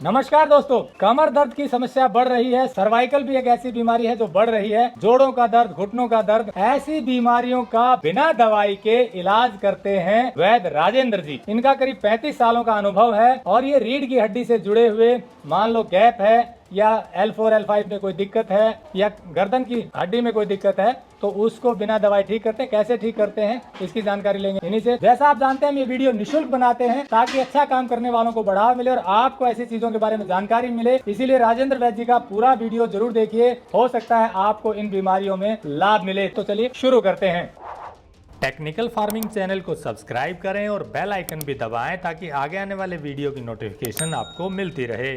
नमस्कार दोस्तों, कमर दर्द की समस्या बढ़ रही है। सर्वाइकल भी एक ऐसी बीमारी है जो बढ़ रही है। जोड़ों का दर्द, घुटनों का दर्द, ऐसी बीमारियों का बिना दवाई के इलाज करते हैं वैद्य राजेंद्र जी। इनका करीब 35 सालों का अनुभव है और ये रीढ़ की हड्डी से जुड़े हुए, मान लो गैप है या L4 L5 में कोई दिक्कत है या गर्दन की हड्डी में कोई दिक्कत है तो उसको बिना दवाई ठीक करते हैं। कैसे ठीक करते हैं इसकी जानकारी लेंगे इन्हीं से। जैसा आप जानते हैं, हम ये वीडियो निःशुल्क बनाते हैं ताकि अच्छा काम करने वालों को बढ़ावा मिले और आपको ऐसी चीजों के बारे में जानकारी मिले। इसीलिए राजेंद्र वैद्य जी का पूरा वीडियो जरूर देखिए, हो सकता है आपको इन बीमारियों में लाभ मिले। तो चलिए शुरू करते हैं। टेक्निकल फार्मिंग चैनल को सब्सक्राइब करें और बेल आइकन भी दबाएं ताकि आगे आने वाले वीडियो की नोटिफिकेशन आपको मिलती रहे।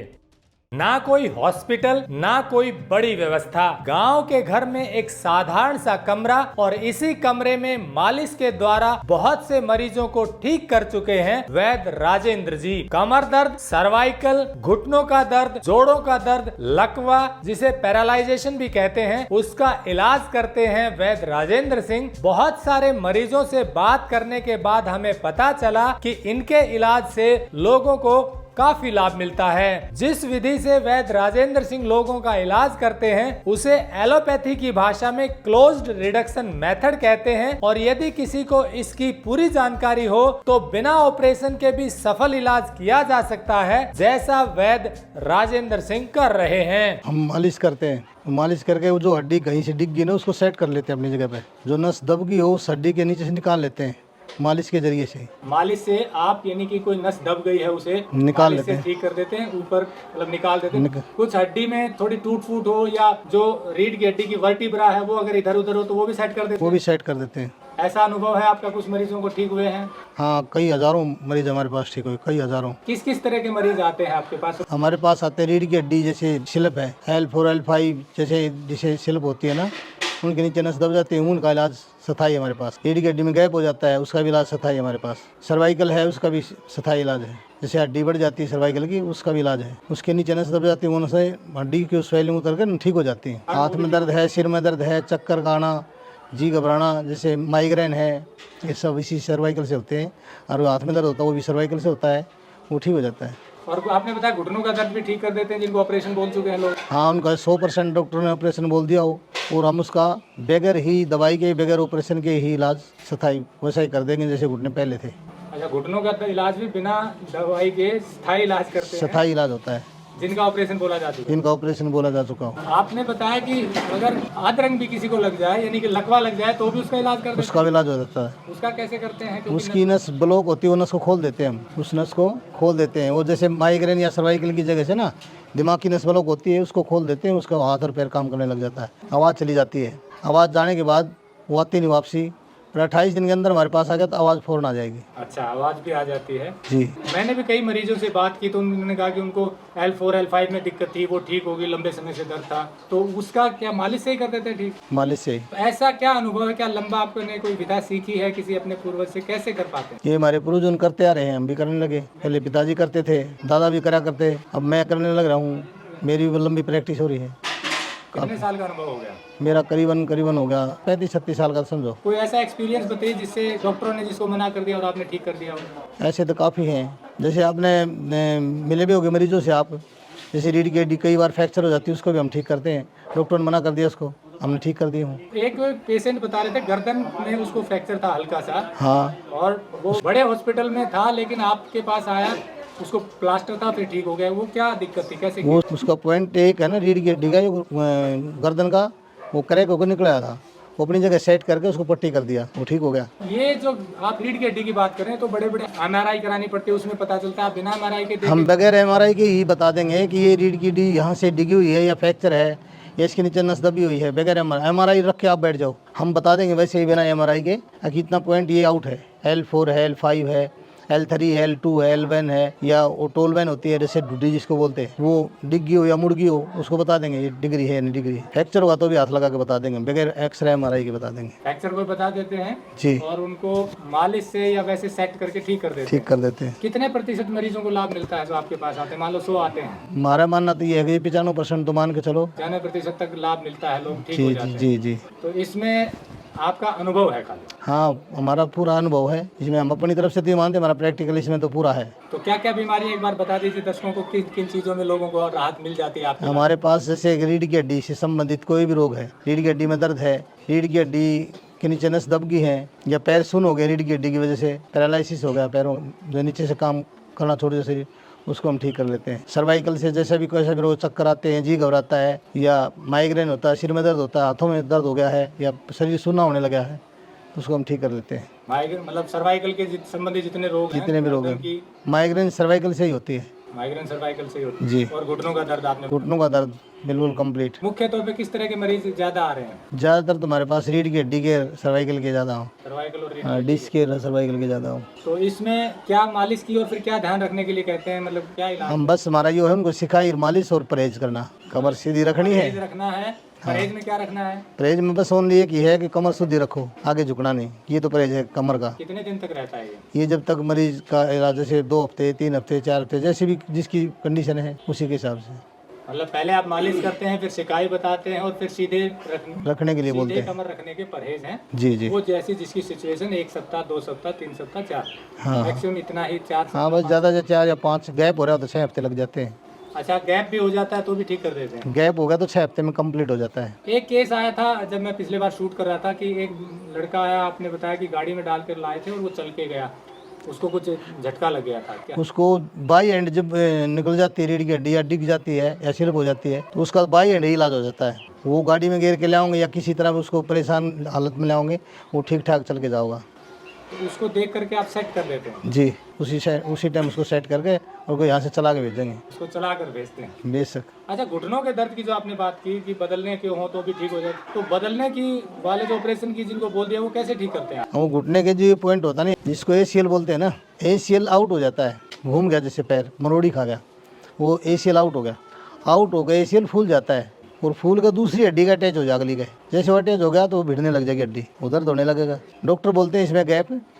ना कोई हॉस्पिटल, ना कोई बड़ी व्यवस्था, गांव के घर में एक साधारण सा कमरा और इसी कमरे में मालिश के द्वारा बहुत से मरीजों को ठीक कर चुके हैं वैद्य राजेंद्र जी। कमर दर्द, सर्वाइकल, घुटनों का दर्द, जोड़ों का दर्द, लकवा जिसे पैरालाइजेशन भी कहते हैं, उसका इलाज करते हैं वैद्य राजेंद्र सिंह। बहुत सारे मरीजों से बात करने के बाद हमें पता चला कि इनके इलाज से लोगों को काफी लाभ मिलता है। जिस विधि से वैद्य राजेंद्र सिंह लोगों का इलाज करते हैं उसे एलोपैथी की भाषा में क्लोज्ड रिडक्शन मेथड कहते हैं और यदि किसी को इसकी पूरी जानकारी हो तो बिना ऑपरेशन के भी सफल इलाज किया जा सकता है, जैसा वैद्य राजेंद्र सिंह कर रहे हैं। हम मालिश करते हैं, मालिश करके वो जो हड्डी कहीं से डिग गई ना उसको सेट कर लेते हैं अपनी जगह पे। जो नस दब गई हो उस हड्डी के नीचे से निकाल लेते हैं मालिश के जरिए से। मालिश से आप यानी कि कोई नस दब गई है उसे निकाल लेते हैं, ठीक कर देते हैं, ऊपर मतलब निकाल देते हैं। कुछ हड्डी में थोड़ी टूट फूट हो या जो रीढ़ की हड्डी की वर्टिब्रा है वो अगर इधर उधर हो तो वो भी सेट कर देते हैं। वो भी सेट कर देते हैं। ऐसा अनुभव है आपका? कुछ मरीजों को ठीक हुए हैं? हाँ, कई हजारों मरीज हमारे पास ठीक हुए, कई हजारों। किस किस तरह के मरीज आते हैं आपके पास? हमारे पास आते हैं रीढ़ की हड्डी जैसे स्लिप है, L4 L5 जैसे जिसे स्लिप होती है ना, उनके नीचे नस दब जाती है, उनका इलाज स्थायी हमारे पास। रीढ़ की हड्डी में गैप हो जाता है, उसका भी इलाज स्थायी हमारे पास। सर्वाइकल है, उसका भी स्थायी इलाज है। जैसे हड्डी बढ़ जाती है सर्वाइकल की, उसका भी इलाज है। उसके नीचे नस दब जाती है, वो नसें हड्डी की स्वेलिंग उतर कर ठीक हो जाती है। हाथ में दर्द है, सिर में दर्द है, चक्कर का आना, जी घबराना, जैसे माइग्रेन है, ये सब इसी सर्वाइकल से होते हैं। और हाथ में दर्द होता है वो भी सर्वाइकल से होता है, वो ठीक हो जाता है। और आपने बताया घुटनों का दर्द भी ठीक कर देते हैं जिनको ऑपरेशन बोल चुके हैं लोग। हाँ, उनका 100% डॉक्टर ने ऑपरेशन बोल दिया हो और हम उसका बगैर ही दवाई के, बगैर ऑपरेशन के ही इलाज स्थायी वैसा ही कर देंगे जैसे घुटने पहले थे। अच्छा, घुटनों का इलाज भी बिना दवाई के स्थायी इलाज करते हैं? स्थायी इलाज होता है, जिनका ऑपरेशन बोला जा चुका है। इनका ऑपरेशन बोला जा चुका हो। आपने बताया कि अगर अधरंग भी किसी को लग जाए यानी कि लकवा लग जाए तो भी उसका इलाज करते हैं? उसका भी इलाज हो जाता है। उसका कैसे करते हैं? उसकी नस ब्लॉक होती है, वो नस को खोल देते हैं हम, उस नस को खोल देते हैं। वो जैसे माइग्रेन या सर्वाइकल की जगह से ना दिमाग की नस ब्लॉक होती है, उसको खोल देते हैं, उसका हाथ और पैर काम करने लग जाता है, आवाज़ चली जाती है। आवाज़ जाने के बाद वो आती नहीं वापसी, फिर 28 दिन के अंदर हमारे पास आ गया तो आवाज़ फौरन आ जाएगी। अच्छा, आवाज़ भी आ जाती है जी। मैंने भी कई मरीजों से बात की तो उन्होंने कहा कि उनको L4 L5 में दिक्कत थी, वो ठीक होगी, लंबे समय से दर्द था, तो उसका क्या मालिश से ही कर देते हैं ठीक? मालिश से ही। तो ऐसा क्या अनुभव है? क्या लंबा आपने कोई विधा सीखी है किसी अपने पूर्वज से? कैसे कर पाते हैं? ये हमारे पूर्वज करते आ रहे हैं, हम भी करने लगे। पहले पिताजी करते थे, दादा भी करा करते, अब मैं करने लग रहा हूँ, मेरी भी लंबी प्रैक्टिस हो रही है। कितने साल का अनुभव हो गया? मेरा करीबन हो गया 35-36 साल का समझो। कोई ऐसा एक्सपीरियंस बताइए जिससे डॉक्टरों ने जिसको मना कर दिया और आपने ठीक कर दिया हो? ऐसे तो काफ़ी हैं, जैसे आपने मिले भी होंगे मरीजों से आप, जैसे रीढ़ की हड्डी कई बार फ्रैक्चर हो जाती है, उसको भी हम ठीक करते हैं। डॉक्टर ने मना कर दिया, उसको हमने ठीक कर दिया हूँ। एक पेशेंट बता रहे थे गर्दन में उसको फ्रैक्चर था हल्का सा। हाँ, और वो बड़े हॉस्पिटल में था लेकिन आपके पास आया, उसको प्लास्टर था फिर ठीक हो गया। वो क्या दिक्कत थी, कैसे? वो उसका पॉइंट एक है ना रीढ़ की हड्डी का, गर्दन का वो क्रैक होकर निकला था, वो अपनी जगह सेट करके उसको पट्टी कर दिया, वो ठीक हो गया। ये जो आप रीढ़ की हड्डी की बात करें तो बड़े बड़े MRI करानी पड़ती है, उसमें पता चलता है। बिना MRI के हम बगैर MRI के ही बता देंगे कि ये रीढ़ की हड्डी यहाँ से डिगी हुई है या फ्रैक्चर है या इसके नीचे नस दबी हुई है। बगैर MRI रख के आप बैठ जाओ, हम बता देंगे वैसे ही बिना MRI के कि इतना पॉइंट ये आउट है, L4 है, L5 है, L3 है, L2 है, L1 है, या वो टोल वैन होती है जैसे ढूढ़ी जिसको बोलते हैं, वो डिग्गी हो या मुड़गी हो उसको बता देंगे ये डिग्री है नहीं डिग्री। फ्रैक्चर होगा तो भी हाथ लगा के बता देंगे, बगैर एक्सरे MRI के बता देंगे। फ्रैक्चर को बता देते हैं जी, और उनको मालिश से या वैसे सेट करके ठीक कर देते हैं। ठीक कर देते हैं। कितने प्रतिशत मरीजों को लाभ मिलता है जो आपके पास आते हैं? मान लो 100 आते हैं, हमारा मानना तो ये है कि 95% तो मान के चलो, 95% तक लाभ मिलता है, लोग ठीक जी हो जी जाते हैं। जी जी। तो इसमें आपका अनुभव है खाली। हाँ, हमारा पूरा अनुभव है इसमें, हम अपनी तरफ से तो मानते, हमारा प्रैक्टिकल इसमें तो पूरा है। तो क्या क्या बीमारी एक बार बता दीजिए दर्शकों को, किन किन चीज़ों में लोगों को राहत मिल जाती है आपके? हमारे पास जैसे रीढ़ की हड्डी से संबंधित कोई भी रोग है, रीढ़ की हड्डी में दर्द है, रीढ़ की हड्डी के नीचे नस दब गई है, या पैर सुन्न हो गए रीढ़ की हड्डी की वजह से, पैरालिसिस हो गया, पैरों जो नीचे से काम करना छोड़ दिया शरीर, उसको हम ठीक कर लेते हैं। सर्वाइकल से जैसे भी कोई सा भी रोग, चक्कर आते हैं, जी घबराता है, या माइग्रेन होता है, सिर में दर्द होता है, हाथों में दर्द हो गया है, या शरीर सूना होने लगा है, उसको हम ठीक कर लेते हैं। माइग्रेन मतलब सर्वाइकल के संबंधी जितने रोग हैं, जितने भी रोग हैं, माइग्रेन सर्वाइकल से ही होती है। माइग्रेन सर्वाइकल से ही होती है जी। और घुटनों का दर्द आपने? घुटनों का दर्द बिल्कुल कंप्लीट। मुख्य तौर पे किस तरह के मरीज ज्यादा आ रहे हैं? ज़्यादातर तुम्हारे पास रीढ़ की हड्डी के, सर्वाइकल के ज़्यादा हो, सर्वाइकल और डिस्क के, सर्वाइकल के ज़्यादा हो। तो इसमें क्या मालिश की और फिर क्या ध्यान रखने के लिए कहते हैं, मतलब क्या इलाज? हम बस हमारा ये है उनको सिखाई मालिश और परहेज करना, कमर सीधी रखनी है। परहेज रखना है। परहेज में क्या रखना है? परहेज में बस ओनली एक ही है कि कमर सीधी रखो, आगे झुकना नहीं, ये तो परहेज है कमर का। कितने दिन तक रहता है ये जब तक मरीज का इलाज, जैसे 2 हफ्ते, 3 हफ्ते, 4 हफ्ते, जैसे भी जिसकी कंडीशन है उसी के हिसाब से। मतलब पहले आप मालिश करते हैं, फिर सिकाई बताते हैं और फिर सीधे रखने के लिए बोलते हैं। कमर रखने के परहेज हैं। जी जी। वो जैसी जिसकी सिचुएशन, 1 सप्ताह, 2 सप्ताह, 3 सप्ताह, 4, हाँ मैक्सिमम इतना ही, 4। हाँ, बस ज़्यादा से 4 या 5 गैप हो रहा हो तो 6 हफ्ते लग जाते हैं। अच्छा, गैप भी हो जाता है तो भी ठीक कर देते हैं? गैप हो गया तो 6 हफ्ते में कंप्लीट हो जाता है। एक केस आया था जब मैं पिछले बार शूट कर रहा था कि एक लड़का आया, आपने बताया कि गाड़ी में डाल कर लाए थे और वो चल के गया, उसको कुछ झटका लग गया था क्या? उसको बाई एंड जब निकल जाती है रीढ़ की हड्डी, या डिग जाती है या स्लिप हो जाती है, तो उसका बाई एंड ही इलाज हो जाता है। वो गाड़ी में घेर के लाओगे या किसी तरह उसको परेशान हालत में लाओगे, वो ठीक ठाक चल के जाओगा। तो उसको देख करके आप सेट कर देते हैं? जी, उसी टाइम उसको सेट करके और को यहाँ से चला के भेजेंगे। उसको चला कर भेजते हैं? बेशक। अच्छा, घुटनों के दर्द की जो आपने बात की कि बदलने के हो तो भी ठीक हो जाए, तो बदलने की वाले जो ऑपरेशन की जिनको बोल दिया वो कैसे ठीक करते हैं? वो घुटने के जो पॉइंट होता है ना, जिसको ACL बोलते हैं ना, ACL आउट हो जाता है, घूम गया जैसे पैर मरोड़ी खा गया, वो ACL आउट हो गया, ACL फूल जाता है, और फूल का दूसरी हड्डी का अटैच हो जाएगा, अगली का जैसे वो अटैच हो गया तो वो भिड़ने लग जाएगी हड्डी, उधर होने लगेगा। डॉक्टर बोलते हैं इसमें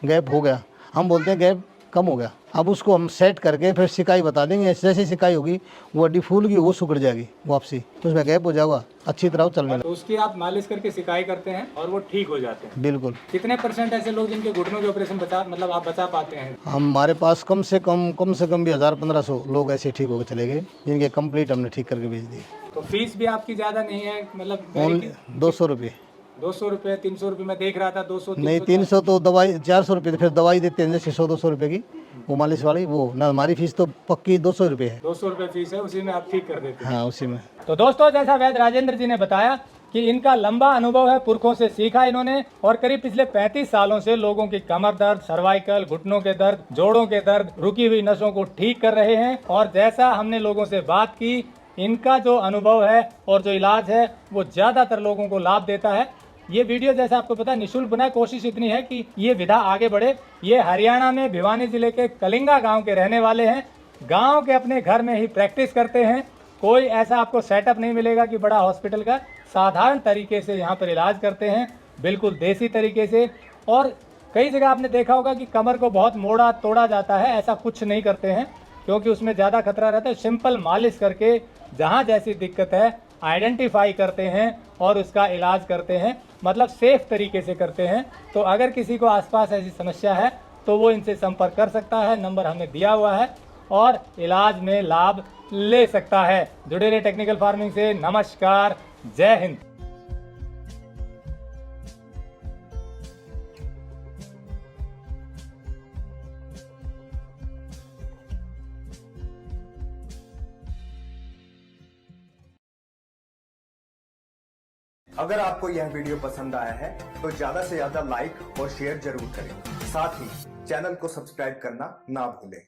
गैप हो गया, हम बोलते हैं गैप कम हो गया। अब उसको हम सेट करके फिर सिकाई बता देंगे, जैसे सिकाई होगी वो हड्डी फूल गई, वो सुकड़ जाएगी वापसी, तो उसमें गैप हो जाएगा, अच्छी तरह चलने लगा। तो उसकी आप मालिश करके सिकाई करते हैं और वो ठीक हो जाते हैं? बिल्कुल। कितने % ऐसे लोग जिनके घुटनों के ऑपरेशन आप बचा पाते हैं? हमारे पास कम से कम भी 1000-1500 लोग ऐसे ठीक होकर चले गए, जिनके कंप्लीट हमने ठीक करके भेज दिए। तो फीस भी आपकी ज़्यादा नहीं है, मतलब 200 रुपये। 200 रुपये, 300 रुपये मैं देख रहा था, 200 नहीं, 300 तो दवाई, 400 रुपये, फिर दवाई देते हैं जैसे 100-200 रुपये की, वो मालिश वाली, वो ना, हमारी फीस तो पक्की 200 रुपये है। 200 रुपये फीस है, उसी में आप ठीक कर देते हैं? हाँ, उसी में। तो दोस्तों, जैसा वैद्य राजेंद्र जी ने बताया कि इनका लंबा अनुभव है, पुरखों से सीखा इन्होंने, और करीब पिछले 35 सालों से लोगों की कमर दर्द, सर्वाइकल, घुटनों के दर्द, जोड़ों के दर्द, रुकी हुई नसों को ठीक कर रहे हैं। और जैसा हमने लोगों से बात की, इनका जो अनुभव है और जो इलाज है वो ज़्यादातर लोगों को लाभ देता है। ये वीडियो जैसा आपको पता है निःशुल्क बनाए, कोशिश इतनी है कि ये विधा आगे बढ़े। ये हरियाणा में भिवानी जिले के कलिंगा गांव के रहने वाले हैं, गांव के अपने घर में ही प्रैक्टिस करते हैं। कोई ऐसा आपको सेटअप नहीं मिलेगा कि बड़ा हॉस्पिटल का, साधारण तरीके से यहाँ पर इलाज करते हैं, बिल्कुल देसी तरीके से। और कई जगह आपने देखा होगा कि कमर को बहुत मोड़ा तोड़ा जाता है, ऐसा कुछ नहीं करते हैं क्योंकि उसमें ज़्यादा खतरा रहता है। सिंपल मालिश करके जहाँ जैसी दिक्कत है आइडेंटिफाई करते हैं और उसका इलाज करते हैं, मतलब सेफ तरीके से करते हैं। तो अगर किसी को आसपास ऐसी समस्या है तो वो इनसे संपर्क कर सकता है, नंबर हमने दिया हुआ है, और इलाज में लाभ ले सकता है। जुड़े रहे टेक्निकल फार्मिंग से। नमस्कार, जय हिंद। अगर आपको यह वीडियो पसंद आया है तो ज्यादा से ज्यादा लाइक और शेयर जरूर करें। साथ ही चैनल को सब्सक्राइब करना ना भूलें।